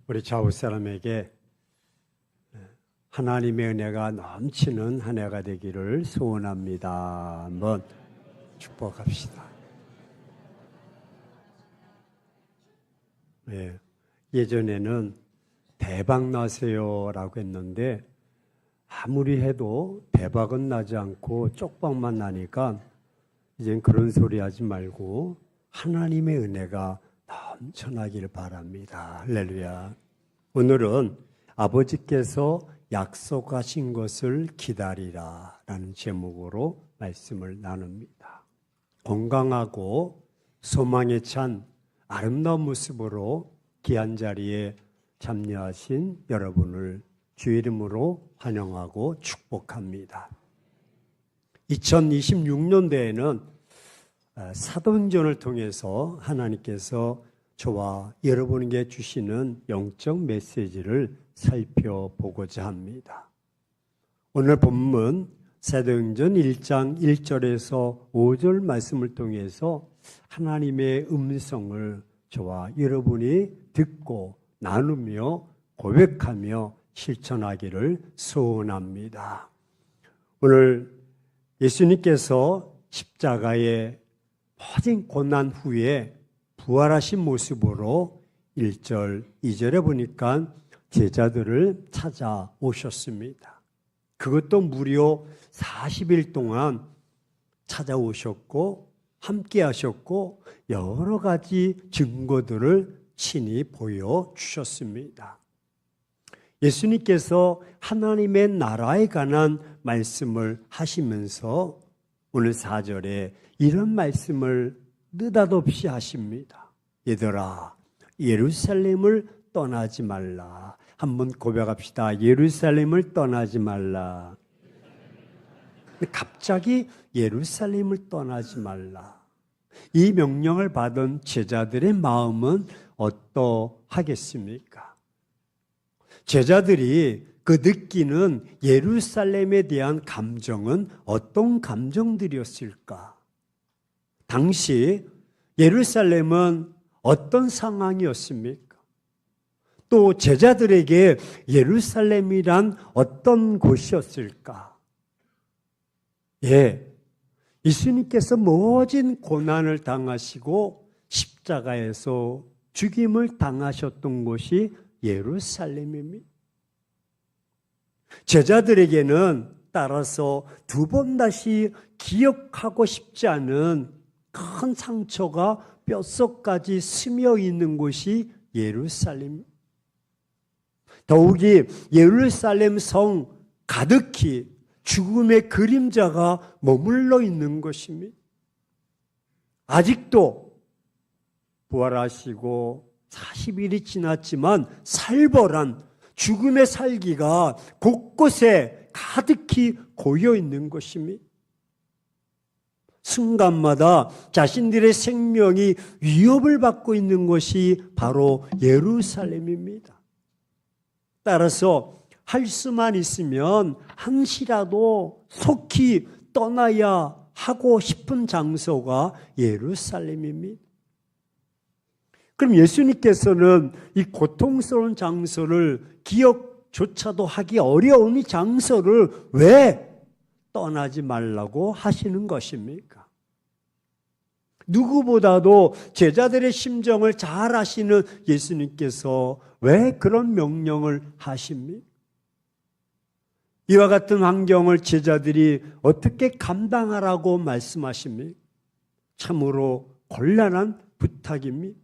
우리 좌우 사람에게 하나님의 은혜가 넘치는 한 해가 되기를 소원합니다. 한번 축복합시다. 네, 예전에는 대박 나세요라고 했는데 아무리 해도 대박은 나지 않고 쪽박만 나니까 이젠 그런 소리 하지 말고 하나님의 은혜가 넘쳐나기를 바랍니다. 할렐루야. 오늘은 아버지께서 약속하신 것을 기다리라 라는 제목으로 말씀을 나눕니다. 건강하고 소망에 찬 아름다운 모습으로 귀한 자리에 참여하신 여러분을 주의 이름으로 환영하고 축복합니다. 2026년도에는 사도행전을 통해서 하나님께서 저와 여러분에게 주시는 영적 메시지를 살펴보고자 합니다. 오늘 본문 사도행전 1장 1절에서 5절 말씀을 통해서 하나님의 음성을 저와 여러분이 듣고 나누며 고백하며 실천하기를 소원합니다. 오늘 예수님께서 십자가에 모든 고난 후에 부활하신 모습으로 1절, 2절에 보니까 제자들을 찾아오셨습니다. 그것도 무려 40일 동안 찾아오셨고 함께 하셨고 여러 가지 증거들을 친히 보여주셨습니다. 예수님께서 하나님의 나라에 관한 말씀을 하시면서 오늘 4절에 이런 말씀을 느닷없이 하십니다. 얘들아, 예루살렘을 떠나지 말라. 한번 고백합시다. 예루살렘을 떠나지 말라. 갑자기 예루살렘을 떠나지 말라. 이 명령을 받은 제자들의 마음은 어떠하겠습니까? 제자들이 그 느끼는 예루살렘에 대한 감정은 어떤 감정들이었을까? 당시 예루살렘은 어떤 상황이었습니까? 또 제자들에게 예루살렘이란 어떤 곳이었을까? 예수님께서 모진 고난을 당하시고 십자가에서 죽임을 당하셨던 곳이 예루살렘입니다. 제자들에게는 따라서 두 번 다시 기억하고 싶지 않은 큰 상처가 뼛속까지 스며 있는 곳이 예루살렘. 더욱이 예루살렘 성 가득히 죽음의 그림자가 머물러 있는 것입니다. 아직도 부활하시고 40일이 지났지만 살벌한 죽음의 살기가 곳곳에 가득히 고여 있는 것입니다. 순간마다 자신들의 생명이 위협을 받고 있는 것이 바로 예루살렘입니다. 따라서 할 수만 있으면 한시라도 속히 떠나야 하고 싶은 장소가 예루살렘입니다. 그럼 예수님께서는 이 고통스러운 장소를 기억조차도 하기 어려운 이 장소를 왜 떠나지 말라고 하시는 것입니까? 누구보다도 제자들의 심정을 잘 아시는 예수님께서 왜 그런 명령을 하십니까? 이와 같은 환경을 제자들이 어떻게 감당하라고 말씀하십니까? 참으로 곤란한 부탁입니다.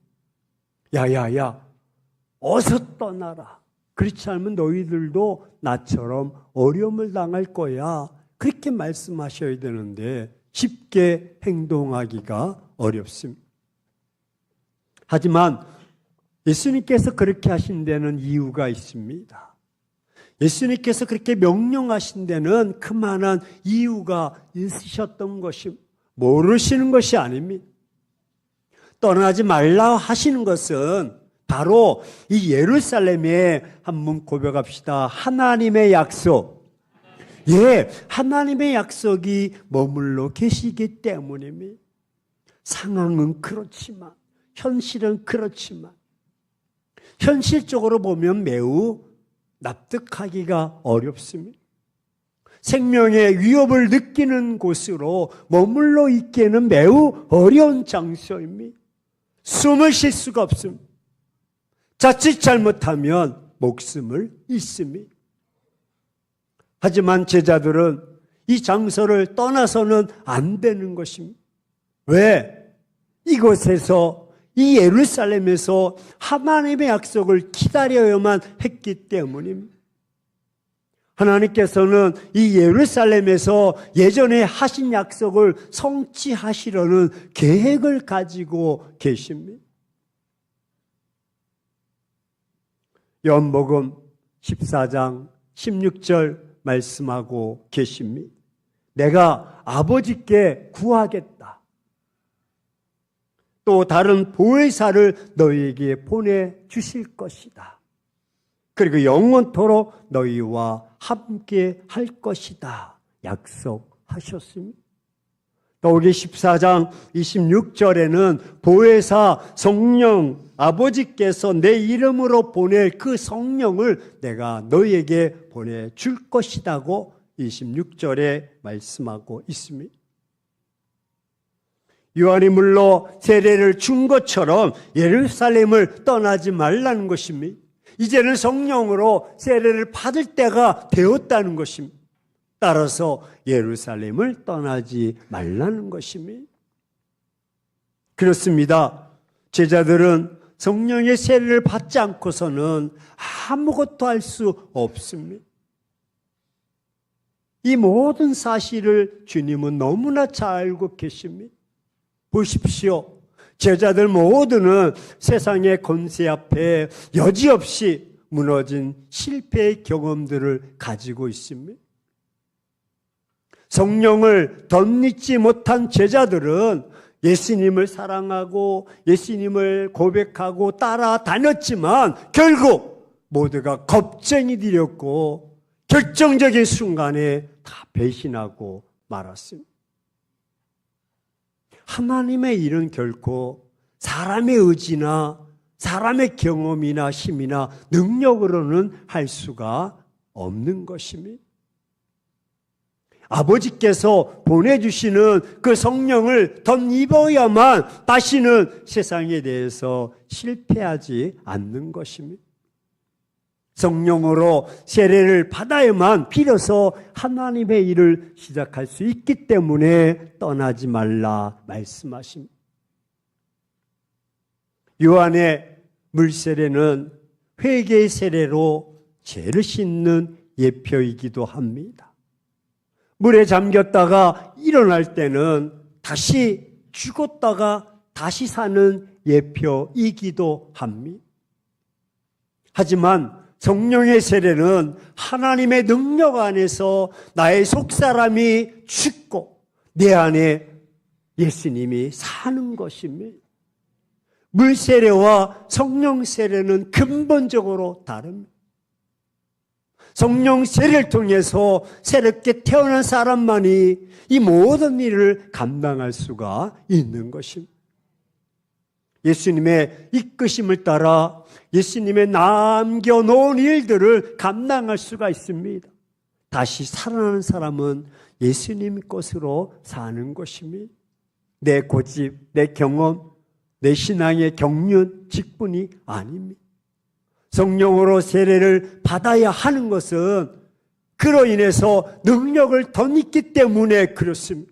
야야야, 어서 떠나라. 그렇지 않으면 너희들도 나처럼 어려움을 당할 거야. 그렇게 말씀하셔야 되는데 쉽게 행동하기가 어렵습니다. 하지만 예수님께서 그렇게 하신 데는 이유가 있습니다. 예수님께서 그렇게 명령하신 데는 그만한 이유가 있으셨던 것이 모르시는 것이 아닙니다. 떠나지 말라 하시는 것은 바로 이 예루살렘에 한번 고백합시다. 하나님의 약속. 하나님의 약속이 머물러 계시기 때문입니다. 상황은 그렇지만, 현실은 그렇지만, 현실적으로 보면 매우 납득하기가 어렵습니다. 생명의 위협을 느끼는 곳으로 머물러 있기에는 매우 어려운 장소입니다. 숨을 쉴 수가 없습니다. 자칫 잘못하면 목숨을 잃습니다. 하지만 제자들은 이 장소를 떠나서는 안 되는 것입니다. 왜? 이곳에서, 이 예루살렘에서 하나님의 약속을 기다려야만 했기 때문입니다. 하나님께서는 이 예루살렘에서 예전에 하신 약속을 성취하시려는 계획을 가지고 계십니다. 요한복음 14장 16절 말씀하고 계십니다. 내가 아버지께 구하겠다. 또 다른 보혜사를 너희에게 보내주실 것이다. 그리고 영원토록 너희와 함께 할 것이다. 약속하셨습니다. 더욱이 14장 26절에는 보혜사 성령 아버지께서 내 이름으로 보낼 그 성령을 내가 너희에게 보내줄 것이라고 26절에 말씀하고 있습니다. 요한이 물러 세례를 준 것처럼 예루살렘을 떠나지 말라는 것입니다. 이제는 성령으로 세례를 받을 때가 되었다는 것입니다. 따라서 예루살렘을 떠나지 말라는 것입니다. 그렇습니다. 제자들은 성령의 세례를 받지 않고서는 아무것도 할 수 없습니다. 이 모든 사실을 주님은 너무나 잘 알고 계십니다. 보십시오. 제자들 모두는 세상의 권세 앞에 여지없이 무너진 실패의 경험들을 가지고 있습니다. 성령을 덧입지 못한 제자들은 예수님을 사랑하고 예수님을 고백하고 따라다녔지만 결국 모두가 겁쟁이 되었고 결정적인 순간에 다 배신하고 말았습니다. 하나님의 일은 결코 사람의 의지나 사람의 경험이나 힘이나 능력으로는 할 수가 없는 것입니다. 아버지께서 보내주시는 그 성령을 덧입어야만 다시는 세상에 대해서 실패하지 않는 것입니다. 성령으로 세례를 받아야만 비로소 하나님의 일을 시작할 수 있기 때문에 떠나지 말라 말씀하십니다. 요한의 물세례는 회개의 세례로 죄를 씻는 예표이기도 합니다. 물에 잠겼다가 일어날 때는 다시 죽었다가 다시 사는 예표이기도 합니다. 하지만 성령의 세례는 하나님의 능력 안에서 나의 속사람이 죽고 내 안에 예수님이 사는 것입니다. 물 세례와 성령 세례는 근본적으로 다릅니다. 성령 세례를 통해서 새롭게 태어난 사람만이 이 모든 일을 감당할 수가 있는 것입니다. 예수님의 이끄심을 따라 예수님의 남겨놓은 일들을 감당할 수가 있습니다. 다시 살아나는 사람은 예수님 것으로 사는 것입니다. 내 고집, 내 경험, 내 신앙의 경륜, 직분이 아닙니다. 성령으로 세례를 받아야 하는 것은 그로 인해서 능력을 덧입기 때문에 그렇습니다.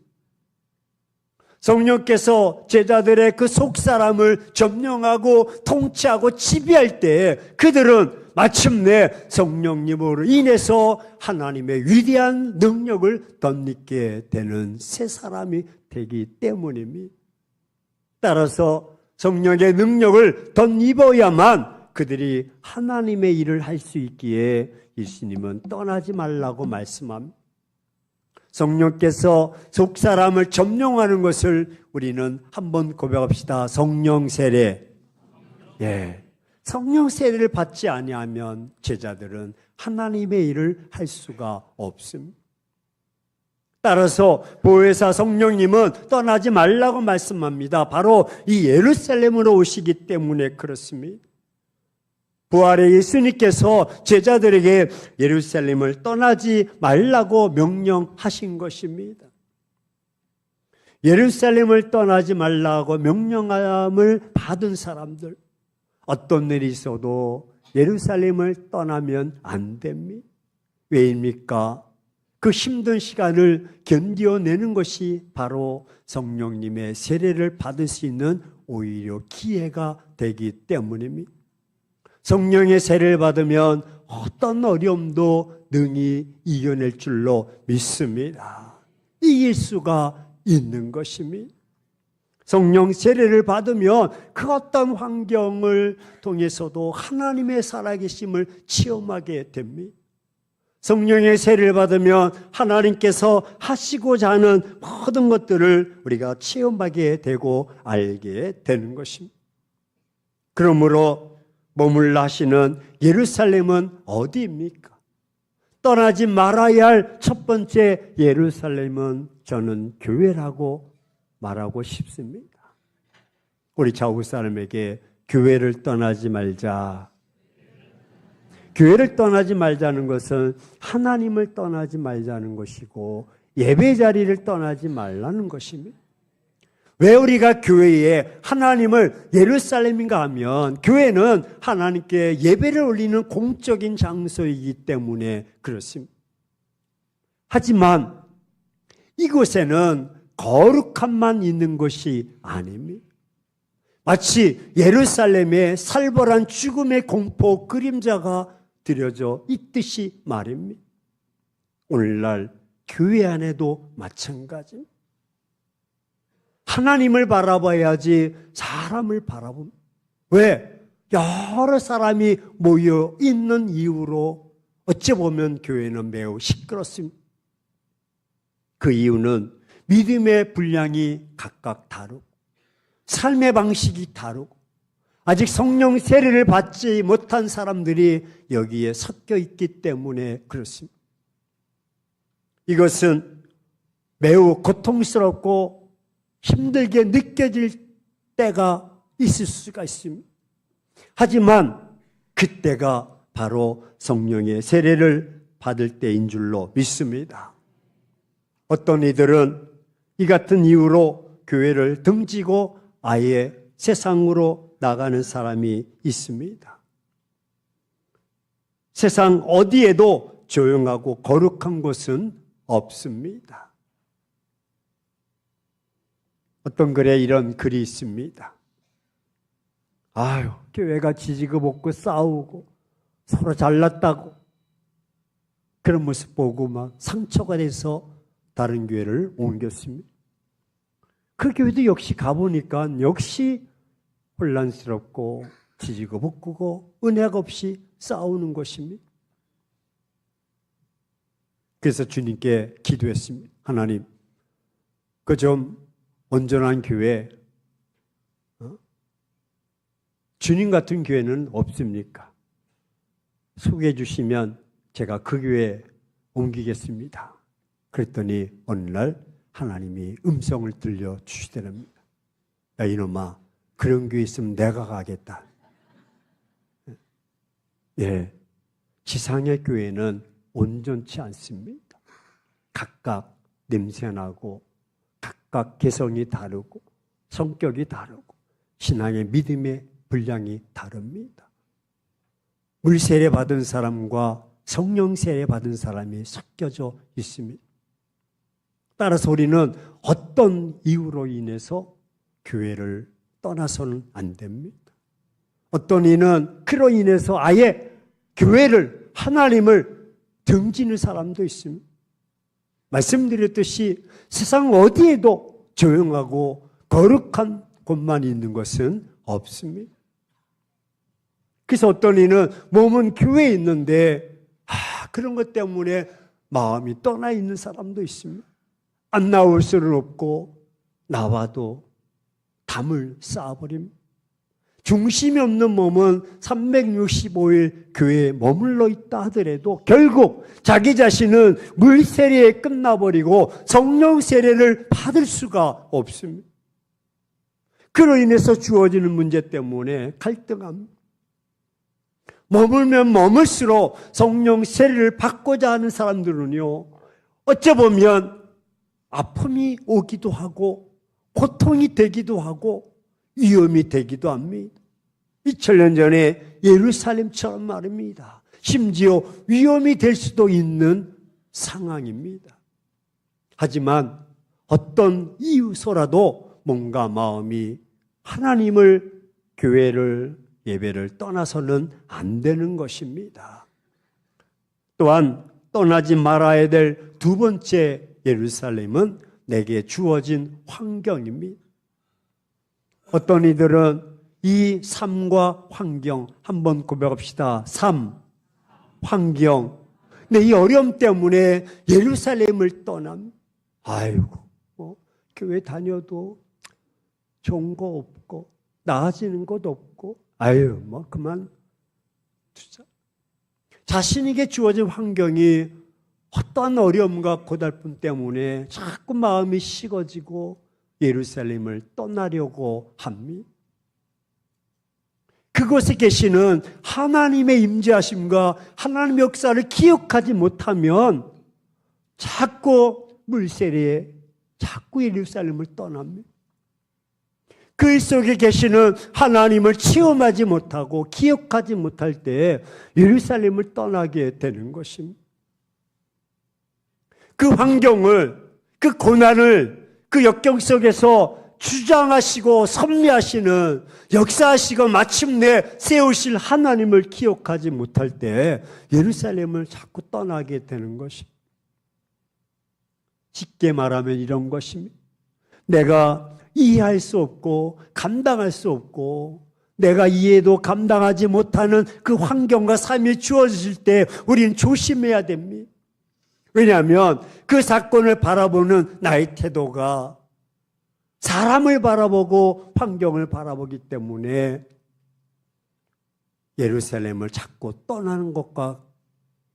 성령께서 제자들의 그 속사람을 점령하고 통치하고 지배할 때 그들은 마침내 성령님으로 인해서 하나님의 위대한 능력을 덧입게 되는 새 사람이 되기 때문입니다. 따라서 성령의 능력을 덧입어야만 그들이 하나님의 일을 할 수 있기에 예수님은 떠나지 말라고 말씀합니다. 성령께서 속사람을 점령하는 것을 우리는 한번 고백합시다. 성령 세례. 예. 성령 세례를 받지 아니하면 제자들은 하나님의 일을 할 수가 없습니다. 따라서 보혜사 성령님은 떠나지 말라고 말씀합니다. 바로 이 예루살렘으로 오시기 때문에 그렇습니다. 부활의 예수님께서 제자들에게 예루살렘을 떠나지 말라고 명령하신 것입니다. 예루살렘을 떠나지 말라고 명령함을 받은 사람들, 어떤 일이 있어도 예루살렘을 떠나면 안 됩니다. 왜입니까? 그 힘든 시간을 견뎌내는 것이 바로 성령님의 세례를 받을 수 있는 오히려 기회가 되기 때문입니다. 성령의 세례를 받으면 어떤 어려움도 능히 이겨낼 줄로 믿습니다. 이길 수가 있는 것입니다. 성령 세례를 받으면 그 어떤 환경을 통해서도 하나님의 살아계심을 체험하게 됩니다. 성령의 세례를 받으면 하나님께서 하시고자 하는 모든 것들을 우리가 체험하게 되고 알게 되는 것입니다. 그러므로 머물러 하시는 예루살렘은 어디입니까? 떠나지 말아야 할 첫 번째 예루살렘은 저는 교회라고 말하고 싶습니다. 우리 자국 사람에게 교회를 떠나지 말자. 교회를 떠나지 말자는 것은 하나님을 떠나지 말자는 것이고 예배 자리를 떠나지 말라는 것입니다. 왜 우리가 교회에 하나님을 예루살렘인가 하면 교회는 하나님께 예배를 올리는 공적인 장소이기 때문에 그렇습니다. 하지만 이곳에는 거룩함만 있는 것이 아닙니다. 마치 예루살렘에 살벌한 죽음의 공포 그림자가 드려져 있듯이 말입니다. 오늘날 교회 안에도 마찬가지입니다. 하나님을 바라봐야지 사람을 바라봅니다. 왜? 여러 사람이 모여 있는 이유로 어찌 보면 교회는 매우 시끄럽습니다. 그 이유는 믿음의 분량이 각각 다르고 삶의 방식이 다르고 아직 성령 세례를 받지 못한 사람들이 여기에 섞여 있기 때문에 그렇습니다. 이것은 매우 고통스럽고 힘들게 느껴질 때가 있을 수가 있습니다. 하지만 그때가 바로 성령의 세례를 받을 때인 줄로 믿습니다. 어떤 이들은 이 같은 이유로 교회를 등지고 아예 세상으로 나가는 사람이 있습니다. 세상 어디에도 조용하고 거룩한 곳은 없습니다. 어떤 글에 이런 글이 있습니다. 아유, 교회가 지지고 볶고 싸우고 서로 잘났다고 그런 모습 보고 막 상처가 돼서 다른 교회를 옮겼습니다. 그 교회도 역시 가보니까 역시 혼란스럽고 지지고 볶고 은혜가 없이 싸우는 것입니다. 그래서 주님께 기도했습니다. 하나님, 그 좀 온전한 교회, 주님 같은 교회는 없습니까? 소개해 주시면 제가 그 교회에 옮기겠습니다. 그랬더니 어느 날 하나님이 음성을 들려주시더랍니다. 야, 이놈아, 그런 교회 있으면 내가 가겠다. 예, 지상의 교회는 온전치 않습니다. 각각 냄새나고 각각 개성이 다르고 성격이 다르고 신앙의 믿음의 분량이 다릅니다. 물세례 받은 사람과 성령 세례 받은 사람이 섞여져 있습니다. 따라서 우리는 어떤 이유로 인해서 교회를 떠나서는 안 됩니다. 어떤 이는 그로 인해서 아예 교회를, 하나님을 등지는 사람도 있습니다. 말씀드렸듯이 세상 어디에도 조용하고 거룩한 곳만 있는 것은 없습니다. 그래서 어떤 이는 몸은 교회에 있는데 그런 것 때문에 마음이 떠나 있는 사람도 있습니다. 안 나올 수는 없고 나와도 담을 쌓아버립니다. 중심이 없는 몸은 365일 교회에 머물러 있다 하더라도 결국 자기 자신은 물세례에 끝나버리고 성령 세례를 받을 수가 없습니다. 그로 인해서 주어지는 문제 때문에 갈등합니다. 머물면 머물수록 성령 세례를 받고자 하는 사람들은요, 어쩌보면 아픔이 오기도 하고 고통이 되기도 하고 위험이 되기도 합니다. 2000년 전에 예루살렘처럼 말입니다. 심지어 위험이 될 수도 있는 상황입니다. 하지만 어떤 이유서라도 뭔가 마음이 하나님을, 교회를, 예배를 떠나서는 안 되는 것입니다. 또한 떠나지 말아야 될 두 번째 예루살렘은 내게 주어진 환경입니다. 어떤 이들은 이 삶과 환경 한번 고백합시다. 삶, 환경. 근데 이 어려움 때문에 예루살렘을 떠남. 아이고, 교회 다녀도 좋은 거 없고 나아지는 것도 없고, 아유, 그만 두자. 자신에게 주어진 환경이 어떠한 어려움과 고달픔 때문에 자꾸 마음이 식어지고 예루살렘을 떠나려고 합니다. 그곳에 계시는 하나님의 임재하심과 하나님의 역사를 기억하지 못하면 자꾸 물세례에 자꾸 예루살렘을 떠납니다. 그 속에 계시는 하나님을 체험하지 못하고 기억하지 못할 때 예루살렘을 떠나게 되는 것입니다. 그 환경을, 그 고난을, 그 역경 속에서 주장하시고 섭리하시는, 역사하시고 마침내 세우실 하나님을 기억하지 못할 때 예루살렘을 자꾸 떠나게 되는 것입니다. 쉽게 말하면 이런 것입니다. 내가 이해할 수 없고 감당할 수 없고 내가 이해도 감당하지 못하는 그 환경과 삶이 주어질 때 우리는 조심해야 됩니다. 왜냐하면 그 사건을 바라보는 나의 태도가 사람을 바라보고 환경을 바라보기 때문에 예루살렘을 자꾸 떠나는 것과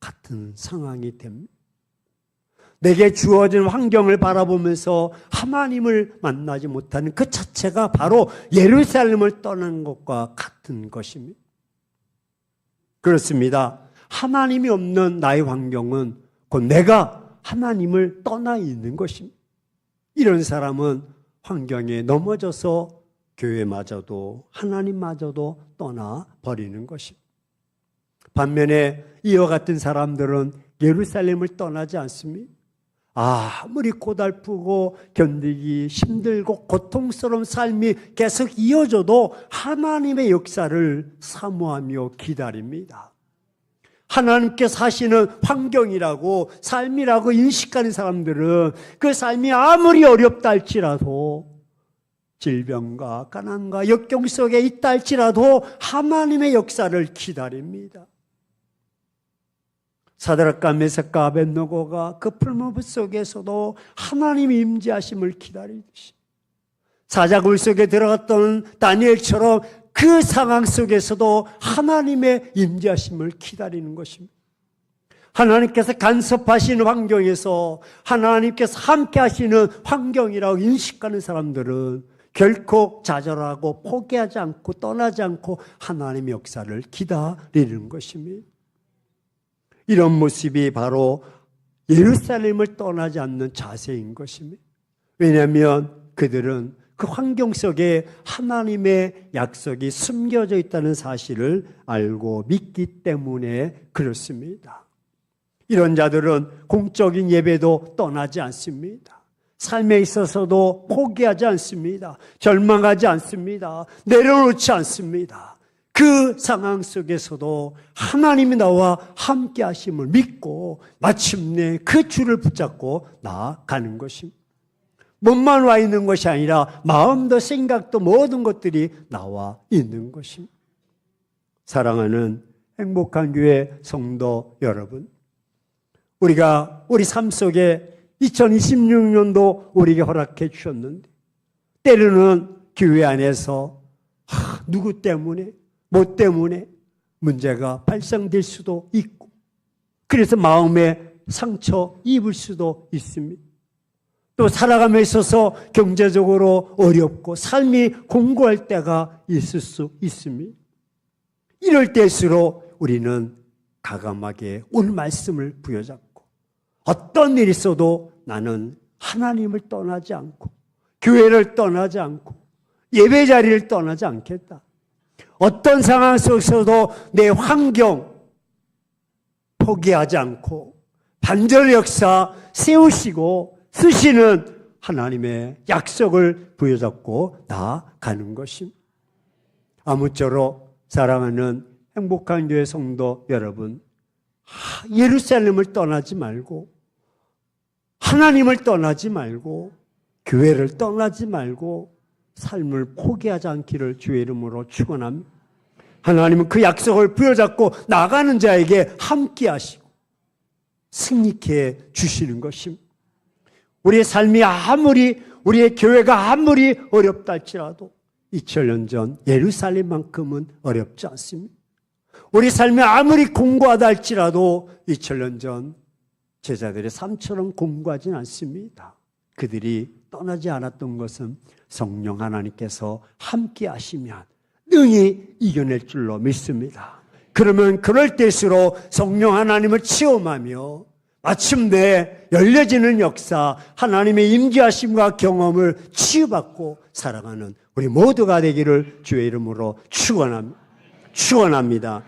같은 상황이 됩니다. 내게 주어진 환경을 바라보면서 하나님을 만나지 못하는 그 자체가 바로 예루살렘을 떠나는 것과 같은 것입니다. 그렇습니다. 하나님이 없는 나의 환경은 곧 내가 하나님을 떠나 있는 것입니다. 이런 사람은 환경에 넘어져서 교회마저도 하나님마저도 떠나버리는 것입니다. 반면에 이와 같은 사람들은 예루살렘을 떠나지 않습니다. 아무리 고달프고 견디기 힘들고 고통스러운 삶이 계속 이어져도 하나님의 역사를 사모하며 기다립니다. 하나님께서 하시는 환경이라고 삶이라고 인식하는 사람들은 그 삶이 아무리 어렵다 할지라도 질병과 가난과 역경 속에 있다 할지라도 하나님의 역사를 기다립니다. 사드락과 메삭과 아벳느고가 그 풀무불 속에서도 하나님의 임재하심을 기다리듯이 사자굴 속에 들어갔던 다니엘처럼 그 상황 속에서도 하나님의 임재하심을 기다리는 것입니다. 하나님께서 간섭하시는 환경에서 하나님께서 함께 하시는 환경이라고 인식하는 사람들은 결코 좌절하고 포기하지 않고 떠나지 않고 하나님의 역사를 기다리는 것입니다. 이런 모습이 바로 예루살렘을 떠나지 않는 자세인 것입니다. 왜냐하면 그들은 그 환경 속에 하나님의 약속이 숨겨져 있다는 사실을 알고 믿기 때문에 그렇습니다. 이런 자들은 공적인 예배도 떠나지 않습니다. 삶에 있어서도 포기하지 않습니다. 절망하지 않습니다. 내려놓지 않습니다. 그 상황 속에서도 하나님이 나와 함께 하심을 믿고 마침내 그 줄을 붙잡고 나아가는 것입니다. 몸만 와 있는 것이 아니라 마음도 생각도 모든 것들이 나와 있는 것입니다. 사랑하는 행복한 교회 성도 여러분, 우리가 우리 삶 속에 2026년도 우리에게 허락해 주셨는데 때로는 교회 안에서 누구 때문에 뭐 때문에 문제가 발생될 수도 있고 그래서 마음에 상처 입을 수도 있습니다. 또 살아감에 있어서 경제적으로 어렵고 삶이 공고할 때가 있을 수 있습니다. 이럴 때일수록 우리는 가감하게 오늘 말씀을 부여잡고 어떤 일이 있어도 나는 하나님을 떠나지 않고 교회를 떠나지 않고 예배 자리를 떠나지 않겠다. 어떤 상황 속에서도 내 환경 포기하지 않고 반전의 역사 세우시고 쓰시는 하나님의 약속을 부여잡고 나아가는 것입니다. 아무쪼록 사랑하는 행복한 교회 성도 여러분, 예루살렘을 떠나지 말고 하나님을 떠나지 말고 교회를 떠나지 말고 삶을 포기하지 않기를 주의 이름으로 축원합니다. 하나님은 그 약속을 부여잡고 나가는 자에게 함께 하시고 승리케 해 주시는 것입니다. 우리의 삶이 아무리 우리의 교회가 아무리 어렵다 할지라도 2000년 전 예루살렘만큼은 어렵지 않습니다. 우리 삶이 아무리 공고하다 할지라도 2000년 전 제자들의 삶처럼 공고하진 않습니다. 그들이 떠나지 않았던 것은 성령 하나님께서 함께 하시면 능히 이겨낼 줄로 믿습니다. 그러면 그럴 때일수록 성령 하나님을 체험하며 마침내 열려지는 역사, 하나님의 임재하심과 경험을 치유받고 살아가는 우리 모두가 되기를 주의 이름으로 축원합니다.